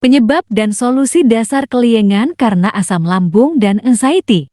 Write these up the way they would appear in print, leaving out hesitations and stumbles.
Penyebab dan solusi dasar keliengan karena asam lambung dan anxiety.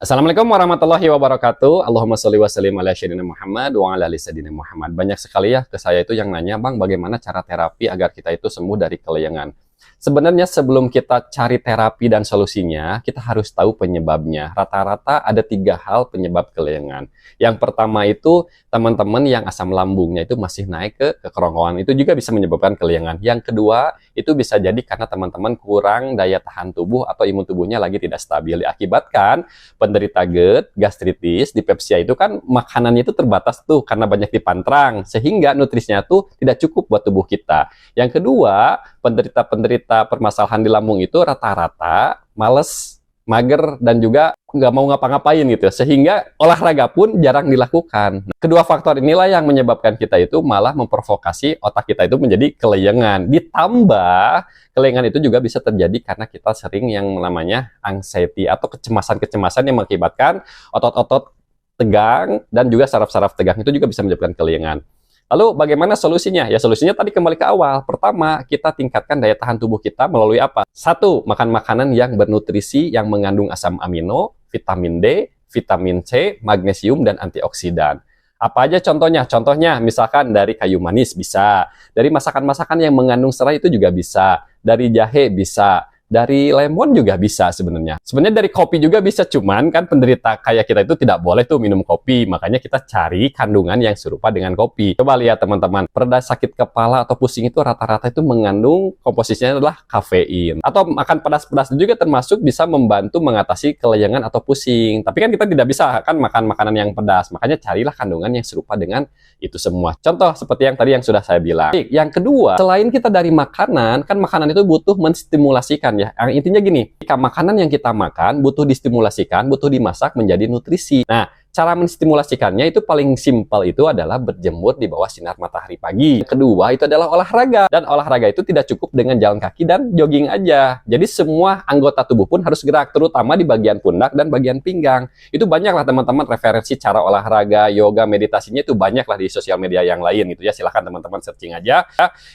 Assalamualaikum warahmatullahi wabarakatuh. Allahumma sholli wa sallim ala sayyidina Muhammad wa ala ali sayyidina Muhammad. Banyak sekali ya ke saya itu yang nanya, Bang, bagaimana cara terapi agar kita itu sembuh dari keliengan? Sebenarnya sebelum kita cari terapi dan solusinya, kita harus tahu penyebabnya. Rata-rata ada 3 hal penyebab keliengan. Yang pertama itu teman-teman yang asam lambungnya itu masih naik ke kerongkongan, itu juga bisa menyebabkan keliengan. Yang kedua, itu bisa jadi karena teman-teman kurang daya tahan tubuh atau imun tubuhnya lagi tidak stabil. Diakibatkan penderita GERD, gastritis, dispepsia itu kan makanannya itu terbatas tuh karena banyak dipantrang, sehingga nutrisinya tuh tidak cukup buat tubuh kita. Yang kedua, penderita permasalahan di lambung itu rata-rata males, mager, dan juga nggak mau ngapa-ngapain gitu, sehingga olahraga pun jarang dilakukan. Kedua faktor inilah yang menyebabkan kita itu malah memprovokasi otak kita itu menjadi keliengan. Ditambah, keliengan itu juga bisa terjadi karena kita sering yang namanya anxiety atau kecemasan-kecemasan yang mengakibatkan otot-otot tegang dan juga saraf-saraf tegang, itu juga bisa menyebabkan keliengan. Lalu bagaimana solusinya? Ya solusinya tadi kembali ke awal. Pertama, kita tingkatkan daya tahan tubuh kita melalui apa? 1. Makan makanan yang bernutrisi yang mengandung asam amino, vitamin D, vitamin C, magnesium, dan antioksidan. Apa aja contohnya? Contohnya misalkan dari kayu manis bisa, dari masakan-masakan yang mengandung serai itu juga bisa, dari jahe bisa, dari lemon juga bisa sebenarnya. Sebenarnya dari kopi juga bisa, cuman kan penderita kayak kita itu tidak boleh tuh minum kopi. Makanya kita cari kandungan yang serupa dengan kopi. Coba lihat teman-teman, pereda sakit kepala atau pusing itu rata-rata itu mengandung komposisinya adalah kafein. Atau makan pedas-pedas juga termasuk bisa membantu mengatasi keliengan atau pusing. Tapi kan kita tidak bisa kan makan makanan yang pedas. Makanya carilah kandungan yang serupa dengan itu semua. Contoh seperti yang tadi yang sudah saya bilang. Yang kedua, selain kita dari makanan, kan makanan itu butuh menstimulasikan ya. Yang intinya gini, jika makanan yang kita makan butuh distimulasikan, butuh dimasak menjadi nutrisi. Nah, cara menstimulasikannya itu paling simpel itu adalah berjemur di bawah sinar matahari pagi. Kedua, itu adalah olahraga. Dan olahraga itu tidak cukup dengan jalan kaki dan jogging aja. Jadi semua anggota tubuh pun harus gerak, terutama di bagian pundak dan bagian pinggang. Itu banyaklah teman-teman referensi cara olahraga, yoga, meditasinya itu banyaklah di sosial media yang lain gitu ya. Silahkan teman-teman searching aja.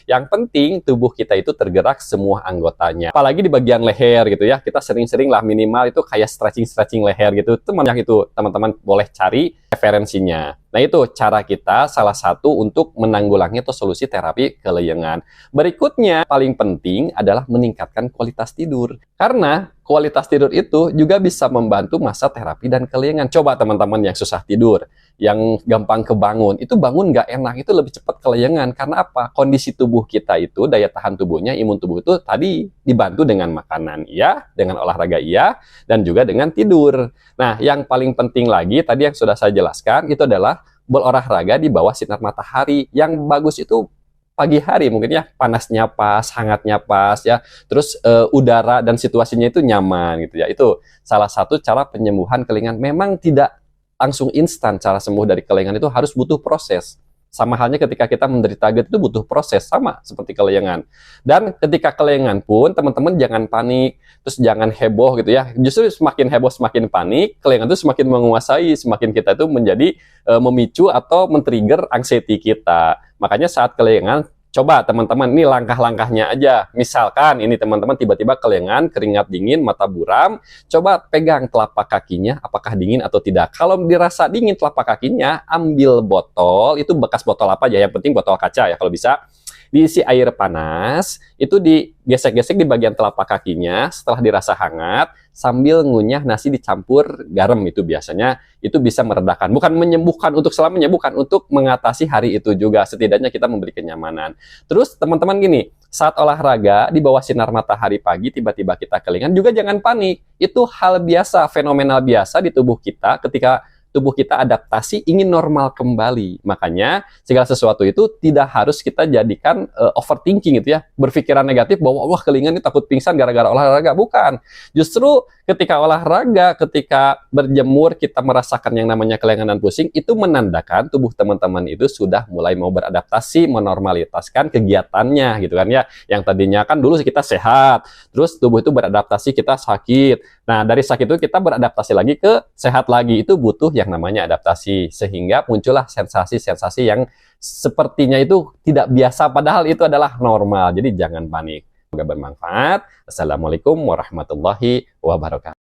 Yang penting tubuh kita itu tergerak semua anggotanya. Apalagi di bagian leher gitu ya. Kita sering-sering lah minimal itu kayak stretching leher gitu. Itu banyak itu teman-teman boleh cari referensinya. Nah itu cara kita salah satu untuk menanggulangi atau solusi terapi keliengan. Berikutnya paling penting adalah meningkatkan kualitas tidur. Karena kualitas tidur itu juga bisa membantu masa terapi dan keliengan. Coba teman-teman yang susah tidur, yang gampang kebangun, itu bangun nggak enak, itu lebih cepat keliengan. Karena apa? Kondisi tubuh kita itu, daya tahan tubuhnya, imun tubuh itu tadi dibantu dengan makanan iya, dengan olahraga iya, dan juga dengan tidur. Nah, yang paling penting lagi, tadi yang sudah saya jelaskan, itu adalah berolahraga di bawah sinar matahari. Yang bagus itu pagi hari mungkin ya, panasnya pas, hangatnya pas ya, terus udara dan situasinya itu nyaman gitu ya. Itu salah satu cara penyembuhan keliengan. Memang tidak langsung instan cara sembuh dari keliengan, itu harus butuh proses. Sama halnya ketika kita menderita GERD itu butuh proses, sama seperti keliengan. Dan ketika keliengan pun teman-teman jangan panik, terus jangan heboh gitu ya. Justru semakin heboh, semakin panik, keliengan itu semakin menguasai, semakin kita itu menjadi memicu atau men-trigger anxiety kita. Makanya saat keliengan, coba teman-teman, ini langkah-langkahnya aja. Misalkan ini teman-teman tiba-tiba keliengan, keringat dingin, mata buram, coba pegang telapak kakinya, apakah dingin atau tidak. Kalau dirasa dingin telapak kakinya, ambil botol, itu bekas botol apa aja, yang penting botol kaca ya kalau bisa. Diisi air panas, itu digesek-gesek di bagian telapak kakinya, setelah dirasa hangat, sambil ngunyah nasi dicampur garam, itu biasanya itu bisa meredakan. Bukan menyembuhkan untuk selamanya, bukan, untuk mengatasi hari itu juga. Setidaknya kita memberi kenyamanan. Terus teman-teman gini, saat olahraga di bawah sinar matahari pagi tiba-tiba kita keliengan, juga jangan panik. Itu hal biasa, fenomenal biasa di tubuh kita ketika tubuh kita adaptasi ingin normal kembali. Makanya segala sesuatu itu tidak harus kita jadikan overthinking gitu ya. Berpikiran negatif bahwa wah keliengan ini takut pingsan gara-gara olahraga. Bukan. Justru ketika olahraga, ketika berjemur kita merasakan yang namanya keliengan dan pusing, itu menandakan tubuh teman-teman itu sudah mulai mau beradaptasi, menormalitaskan kegiatannya gitu kan ya. Yang tadinya kan dulu kita sehat, terus tubuh itu beradaptasi, kita sakit. Nah, dari sakit itu kita beradaptasi lagi ke sehat lagi. Itu butuh yang namanya adaptasi. Sehingga muncullah sensasi-sensasi yang sepertinya itu tidak biasa, padahal itu adalah normal. Jadi jangan panik. bermanfaat. Assalamualaikum warahmatullahi wabarakatuh.